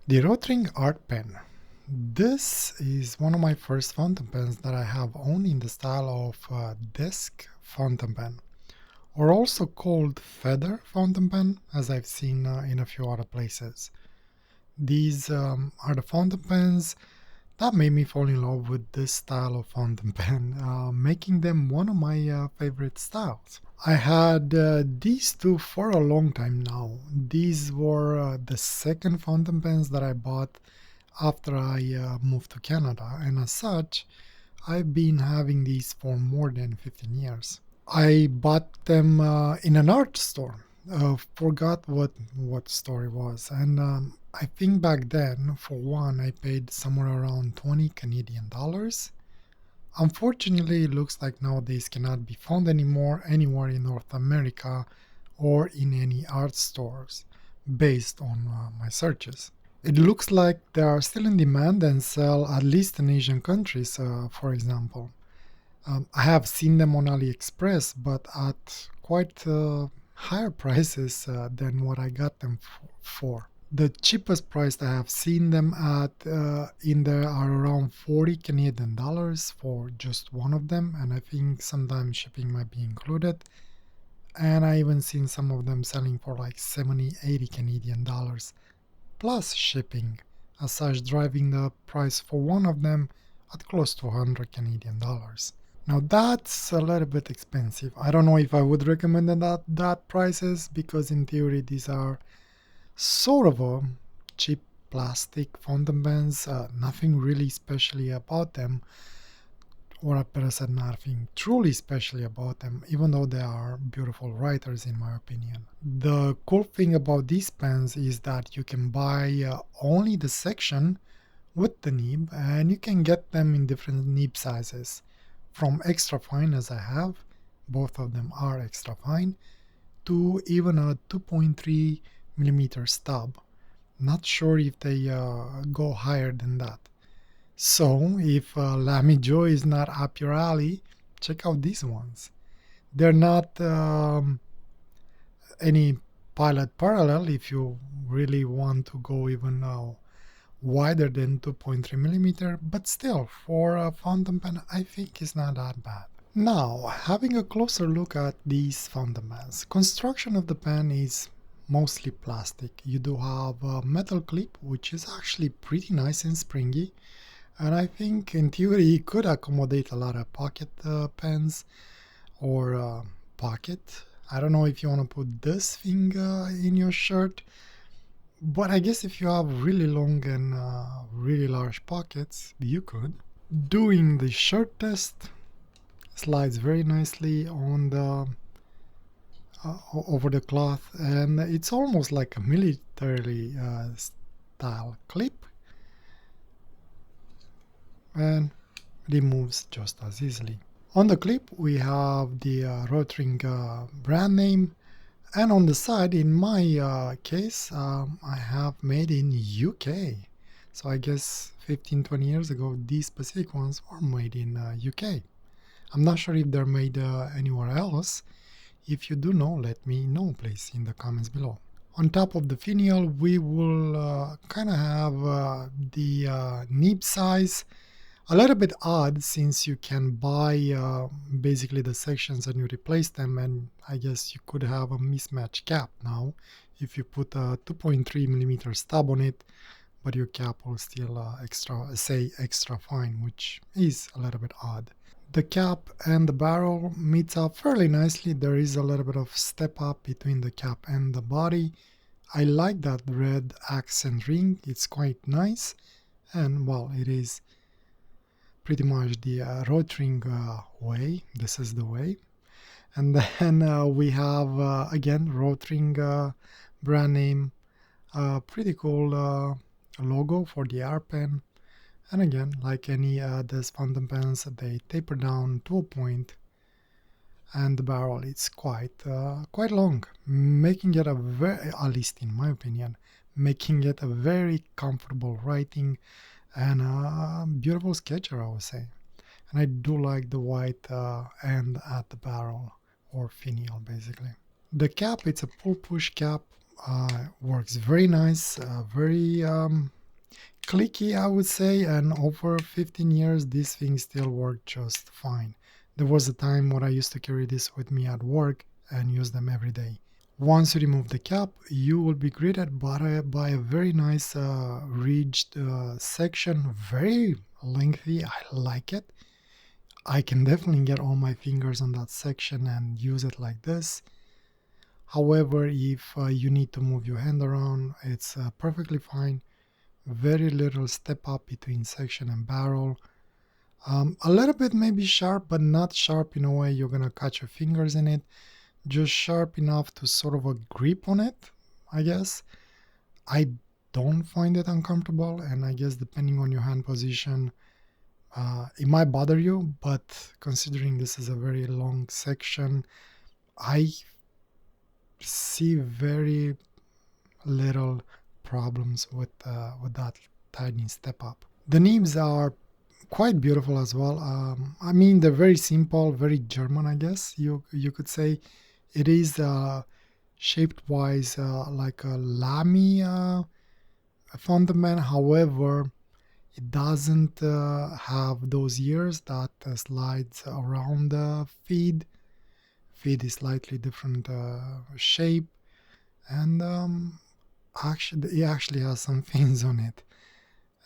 The Rotring Art Pen. This is one of my first fountain pens that I have owned in the style of desk fountain pen, or also called feather fountain pen, as I've seen in a few other places. These are the fountain pens that made me fall in love with this style of fountain pen, making them one of my favorite styles. I had these two for a long time now. These were the second fountain pens that I bought after I moved to Canada, and as such, I've been having these for more than 15 years. I bought them in an art store. Forgot what store it was, and I think back then, for one, I paid somewhere around 20 Canadian dollars. Unfortunately, it looks like nowadays cannot be found anymore anywhere in North America or in any art stores, based on my searches. It looks like they are still in demand and sell at least in Asian countries, for example. I have seen them on AliExpress, but at quite higher prices than what I got them for. The cheapest price I have seen them at in there are around 40 Canadian dollars for just one of them, and I think sometimes shipping might be included. And I even seen some of them selling for like 70, 80 Canadian dollars plus shipping, as such driving the price for one of them at close to 100 Canadian dollars. Now that's a little bit expensive. I don't know if I would recommend that prices, because in theory these are sort of a cheap plastic fountain pens, nothing really specially about them, or better said, nothing truly specially about them, even though they are beautiful writers in my opinion. The cool thing about these pens is that you can buy only the section with the nib, and you can get them in different nib sizes, from extra fine as I have, both of them are extra fine, to even a 2.3 millimeter stub. Not sure if they go higher than that. So, if Lamy Joe is not up your alley, check out these ones. They're not any Pilot Parallel if you really want to go even wider than 2.3 millimeter, but still, for a fountain pen, I think it's not that bad. Now, having a closer look at these fountain pens, construction of the pen is mostly plastic. You do have a metal clip, which is actually pretty nice and springy, and I think in theory it could accommodate a lot of pocket pens or pocket. I don't know if you want to put this thing in your shirt, but I guess if you have really long and really large pockets, you could. Doing the shirt test slides very nicely on the over the cloth, and it's almost like a military style clip, and removes just as easily. On the clip we have the Rotring brand name, and on the side, in my case, I have made in UK. So I guess 15-20 years ago these specific ones were made in UK. I'm not sure if they're made anywhere else. If you do know, let me know please in the comments below. On top of the finial we will kind of have the nib size. A little bit odd, since you can buy basically the sections and you replace them, and I guess you could have a mismatched cap now if you put a 2.3 millimeter stub on it, but your cap will still extra fine, which is a little bit odd. The cap and the barrel meets up fairly nicely. There is a little bit of step up between the cap and the body. I like that red accent ring, it's quite nice, and well, it is pretty much the Rotring way. This is the way. And then we have again Rotring brand name, pretty cool logo for the R pen. And again, like any these fountain pens, they taper down to a point, and the barrel is quite long, making it a very, at least in my opinion, making it a very comfortable writing and a beautiful sketcher, I would say. And I do like the white end at the barrel, or finial basically. The cap, it's a pull push cap, works very nice, very clicky, I would say, and over 15 years this thing still worked just fine. There was a time when I used to carry this with me at work and use them every day. Once you remove the cap, you will be greeted by a very nice ridged section, very lengthy. I like it. I can definitely get all my fingers on that section and use it like this. However, if you need to move your hand around, it's perfectly fine. Very little step up between section and barrel. A little bit maybe sharp, but not sharp in a way you're gonna cut your fingers in it. Just sharp enough to sort of a grip on it, I guess. I don't find it uncomfortable, and I guess depending on your hand position, it might bother you, but considering this is a very long section, I see very little problems with that tiny step up. The nibs are quite beautiful as well. I mean, they're very simple, very German, I guess you could say. It is shaped wise like a Lamy fountain pen. However, it doesn't have those ears that slides around the feed. Feed is slightly different shape, and it actually has some fins on it,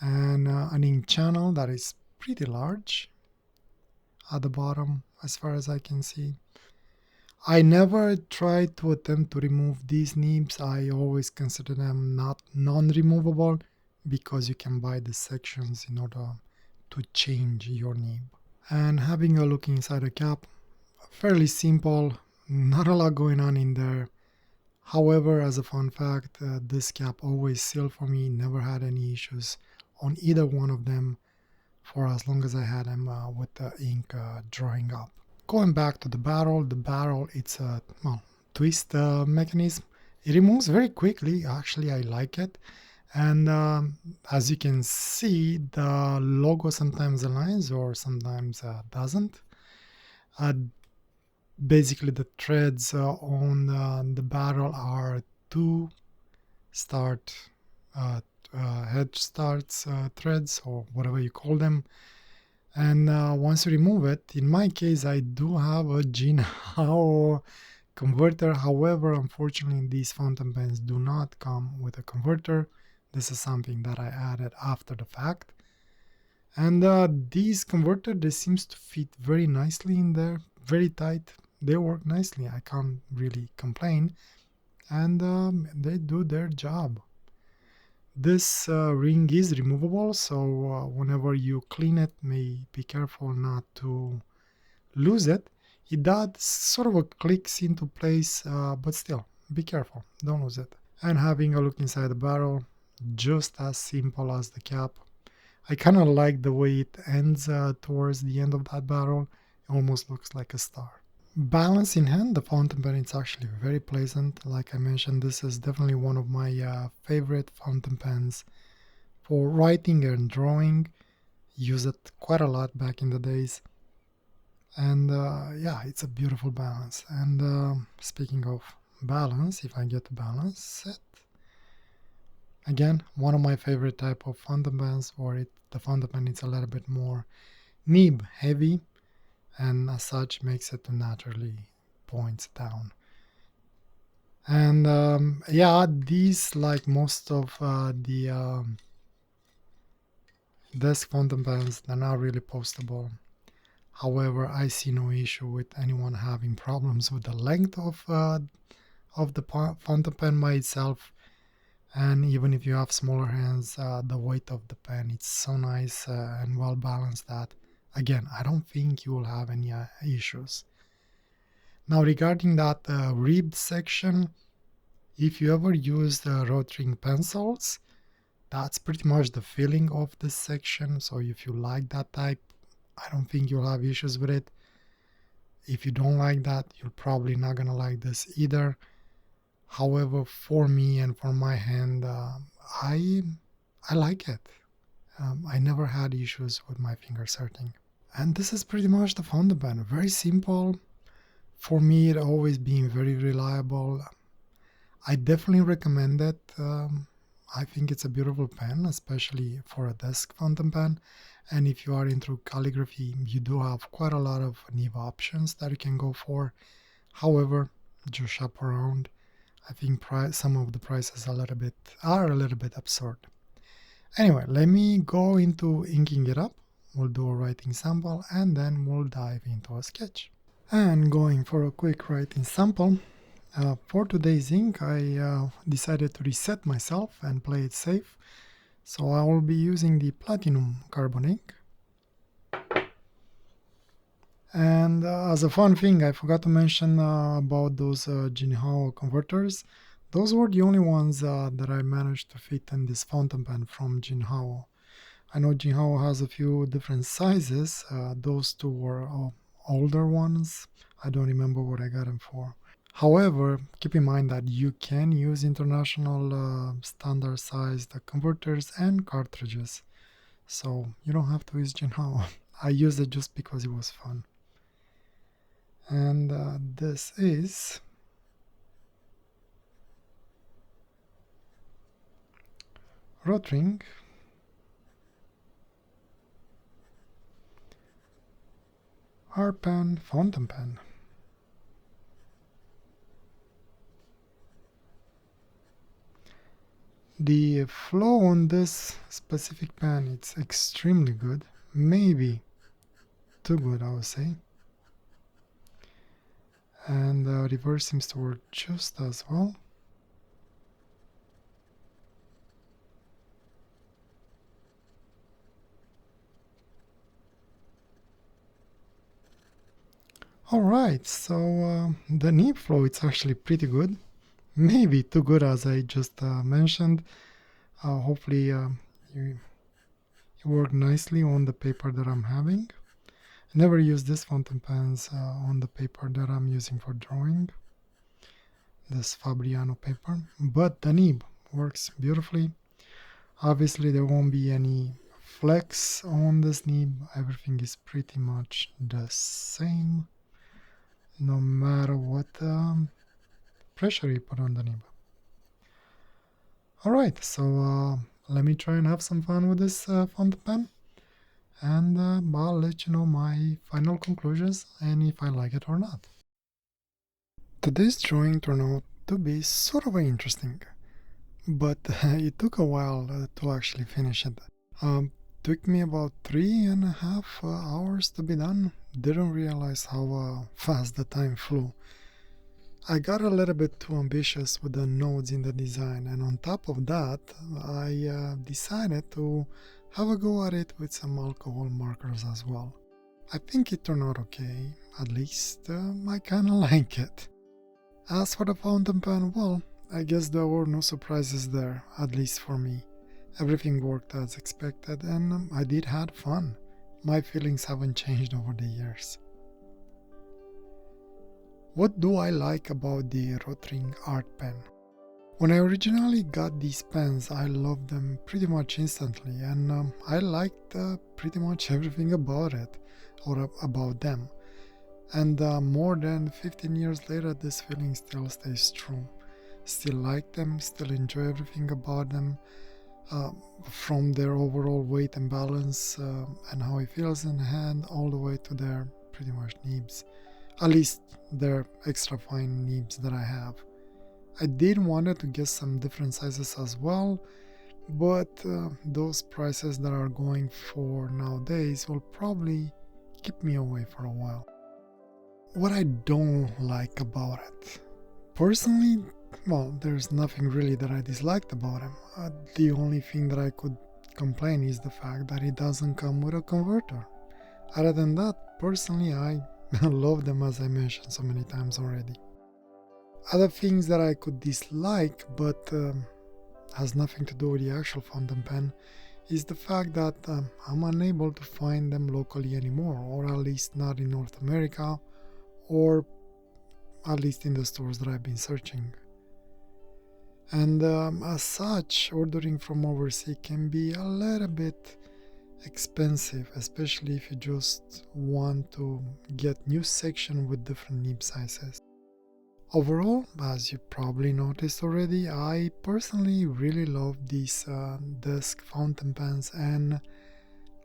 and an ink channel that is pretty large at the bottom as far as I can see. I never tried to attempt to remove these nibs. I always consider them not non-removable because you can buy the sections in order to change your nib. And having a look inside the cap, fairly simple, not a lot going on in there. However, as a fun fact, this cap always sealed for me, never had any issues on either one of them for as long as I had them with the ink drying up. Going back to the barrel, it's a twist mechanism. It removes very quickly, actually I like it. And as you can see, the logo sometimes aligns or sometimes doesn't. Basically the threads on the barrel are two head starts threads or whatever you call them. And once you remove it, in my case, I do have a Jinhao converter. However, unfortunately, these fountain pens do not come with a converter. This is something that I added after the fact. And these converters, they seems to fit very nicely in there, very tight. They work nicely. I can't really complain. And they do their job. This ring is removable, so whenever you clean it, be careful not to lose it. It does sort of clicks into place, but still, be careful, don't lose it. And having a look inside the barrel, just as simple as the cap. I kind of like the way it ends towards the end of that barrel. It almost looks like a star. Balance in hand, the fountain pen is actually very pleasant. Like I mentioned, this is definitely one of my favorite fountain pens for writing and drawing. Use it quite a lot back in the days. And yeah, it's a beautiful balance. And speaking of balance, if I get to balance it, again, one of my favorite type of fountain pens, or the fountain pen is a little bit more nib heavy, and as such makes it to naturally points down. And yeah, these, like most of the desk fountain pens, they're not really postable. However, I see no issue with anyone having problems with the length of the fountain pen by itself. And even if you have smaller hands, the weight of the pen, it's so nice and well balanced that, again, I don't think you will have any issues. Now, regarding that ribbed section, if you ever use the rotring pencils, that's pretty much the feeling of this section. So if you like that type, I don't think you'll have issues with it. If you don't like that, you're probably not gonna like this either. However, for me and for my hand, I like it. I never had issues with my fingers hurting. And this is pretty much the fountain pen. Very simple. For me, it always been very reliable. I definitely recommend it. I think it's a beautiful pen, especially for a desk fountain pen. And if you are into calligraphy, you do have quite a lot of nib options that you can go for. However, just shop around. I think some of the prices are a little bit absurd. Anyway, let me go into inking it up. We'll do a writing sample and then we'll dive into a sketch. And going for a quick writing sample, for today's ink I decided to reset myself and play it safe. So I will be using the Platinum Carbon ink. And as a fun thing, I forgot to mention about those Jinhao converters. Those were the only ones that I managed to fit in this fountain pen from Jinhao. I know Jinhao has a few different sizes. Those two were older ones. I don't remember what I got them for. However, keep in mind that you can use international standard sized converters and cartridges. So you don't have to use Jinhao. I used it just because it was fun. And this is Rotring Art Pen Fountain Pen. The flow on this specific pen, it's extremely good, maybe too good, I would say. And the reverse seems to work just as well. Alright, so the nib flow, it's actually pretty good. Maybe too good, as I just mentioned. Hopefully it worked nicely on the paper that I'm having. I never use these fountain pens on the paper that I'm using for drawing, this Fabriano paper, but the nib works beautifully. Obviously there won't be any flex on this nib, everything is pretty much the same, no matter what pressure you put on the nib. Alright, so let me try and have some fun with this fountain pen, and I'll let you know my final conclusions and if I like it or not. Today's drawing turned out to be sort of interesting, but it took a while to actually finish it. Took me about 3.5 hours to be done. Didn't realize how fast the time flew. I got a little bit too ambitious with the nodes in the design, and on top of that I decided to have a go at it with some alcohol markers as well. I think it turned out okay, at least I kinda like it. As for the fountain pen, well, I guess there were no surprises there, at least for me. Everything worked as expected and I did have fun. My feelings haven't changed over the years. What do I like about the Rotring Art Pen? When I originally got these pens, I loved them pretty much instantly, and I liked pretty much everything about it, or about them. And more than 15 years later, this feeling still stays true. Still like them, still enjoy everything about them, from their overall weight and balance and how it feels in the hand, all the way to their pretty much nibs. At least their extra fine nibs that I have. I did wanted to get some different sizes as well, but those prices that are going for nowadays will probably keep me away for a while. What I don't like about it, personally, well, there's nothing really that I disliked about him. The only thing that I could complain is the fact that it doesn't come with a converter. Other than that, personally, I love them, as I mentioned so many times already. Other things that I could dislike, but has nothing to do with the actual fountain pen, is the fact that I'm unable to find them locally anymore, or at least not in North America, or at least in the stores that I've been searching. And as such, ordering from overseas can be a little bit expensive, especially if you just want to get new section with different nib sizes. Overall, as you probably noticed already, I personally really love these desk fountain pens, and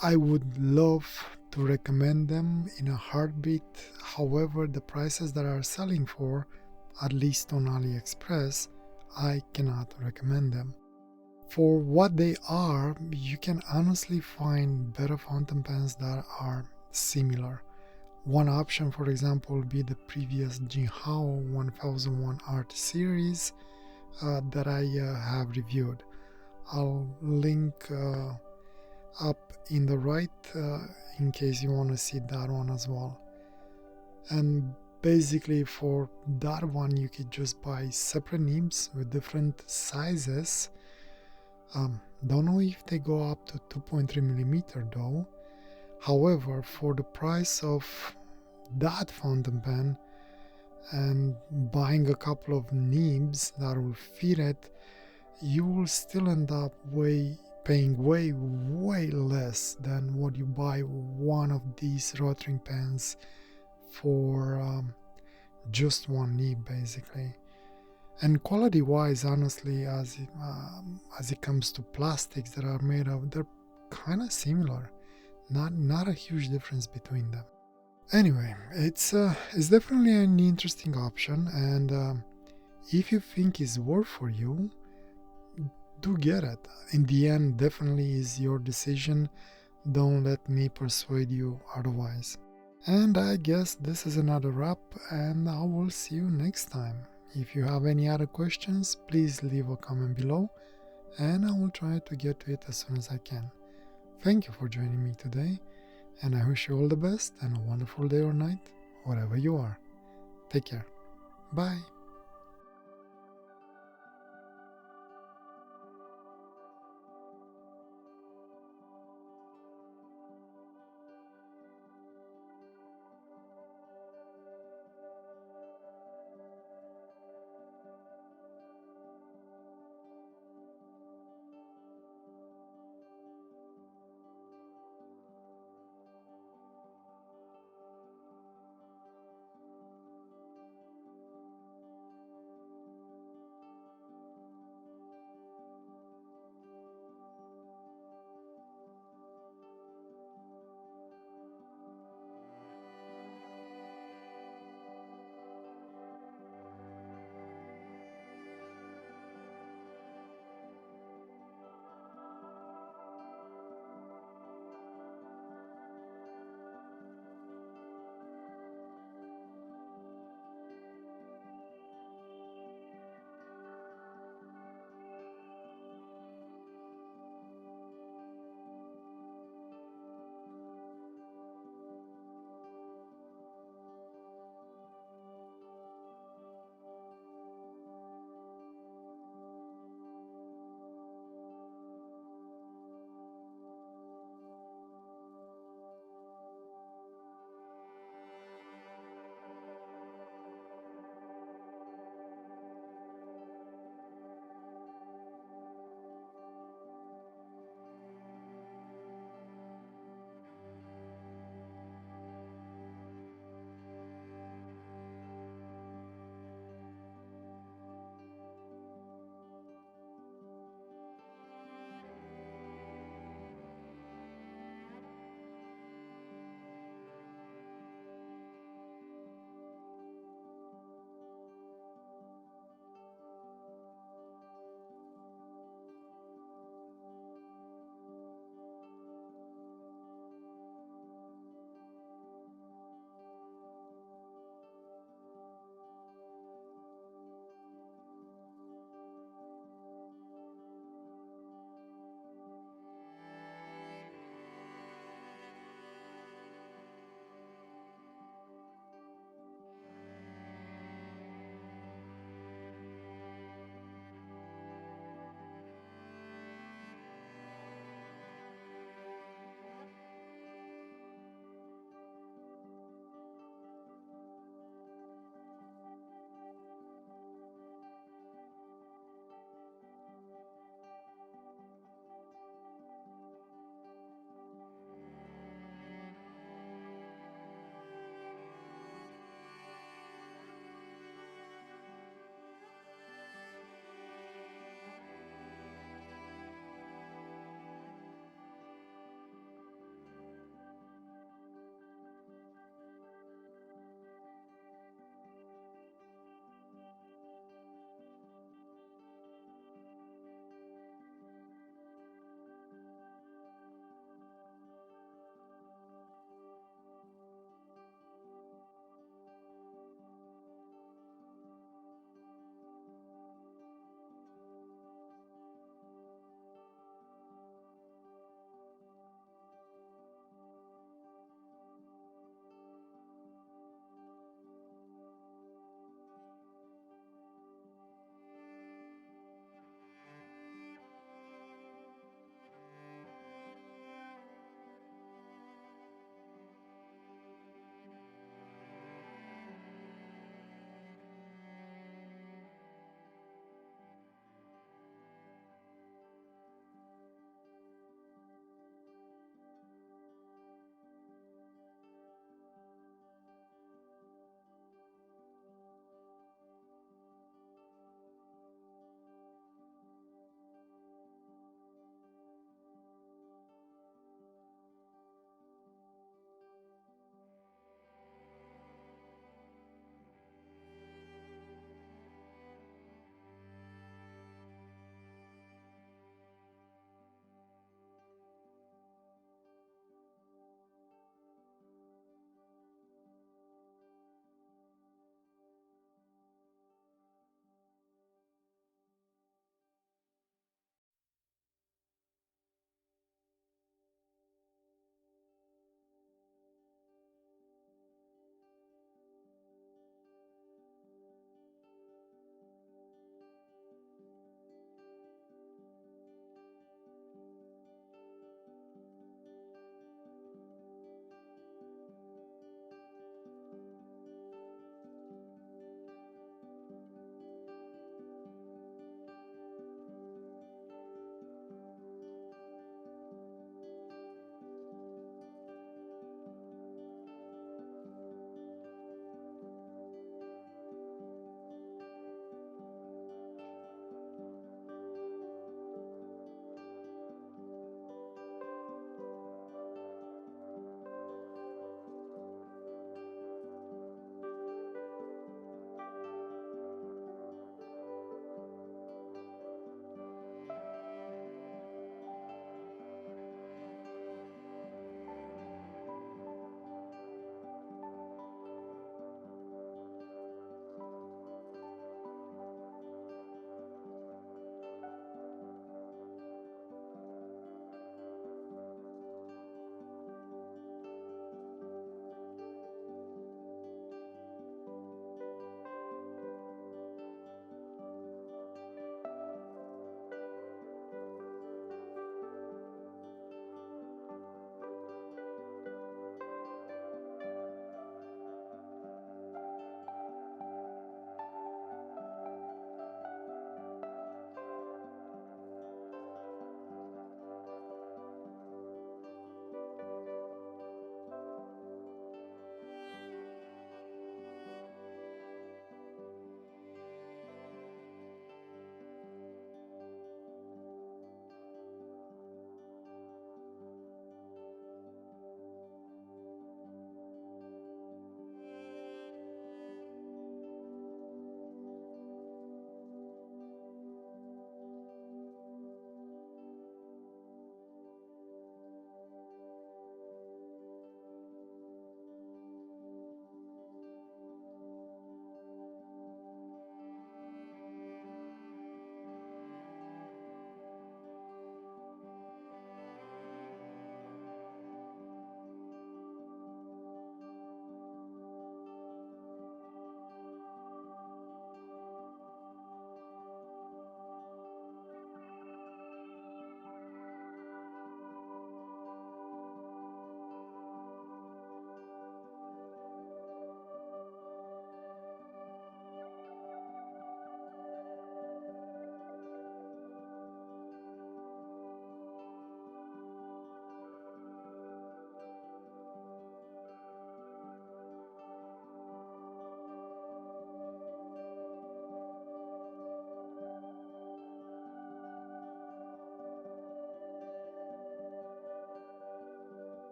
I would love to recommend them in a heartbeat. However, the prices that are selling for, at least on AliExpress, I cannot recommend them. For what they are, you can honestly find better fountain pens that are similar. One option, for example, would be the previous Jinhao 1001 Art series that I have reviewed. I'll link up in the right in case you want to see that one as well. And basically, for that one, you could just buy separate nibs with different sizes. Don't know if they go up to 2.3 millimeter though. However, for the price of that fountain pen and buying a couple of nibs that will fit it, you will still end up paying way less than what you buy one of these rotring pens for just one nib basically. And quality wise, honestly, as it comes to plastics that are made of, they're kind of similar. Not a huge difference between them. Anyway, it's definitely an interesting option, and if you think it's worth for you, do get it. In the end, definitely is your decision. Don't let me persuade you otherwise. And I guess this is another wrap, and I will see you next time. If you have any other questions, please leave a comment below, and I will try to get to it as soon as I can. Thank you for joining me today, and I wish you all the best and a wonderful day or night, wherever you are. Take care. Bye.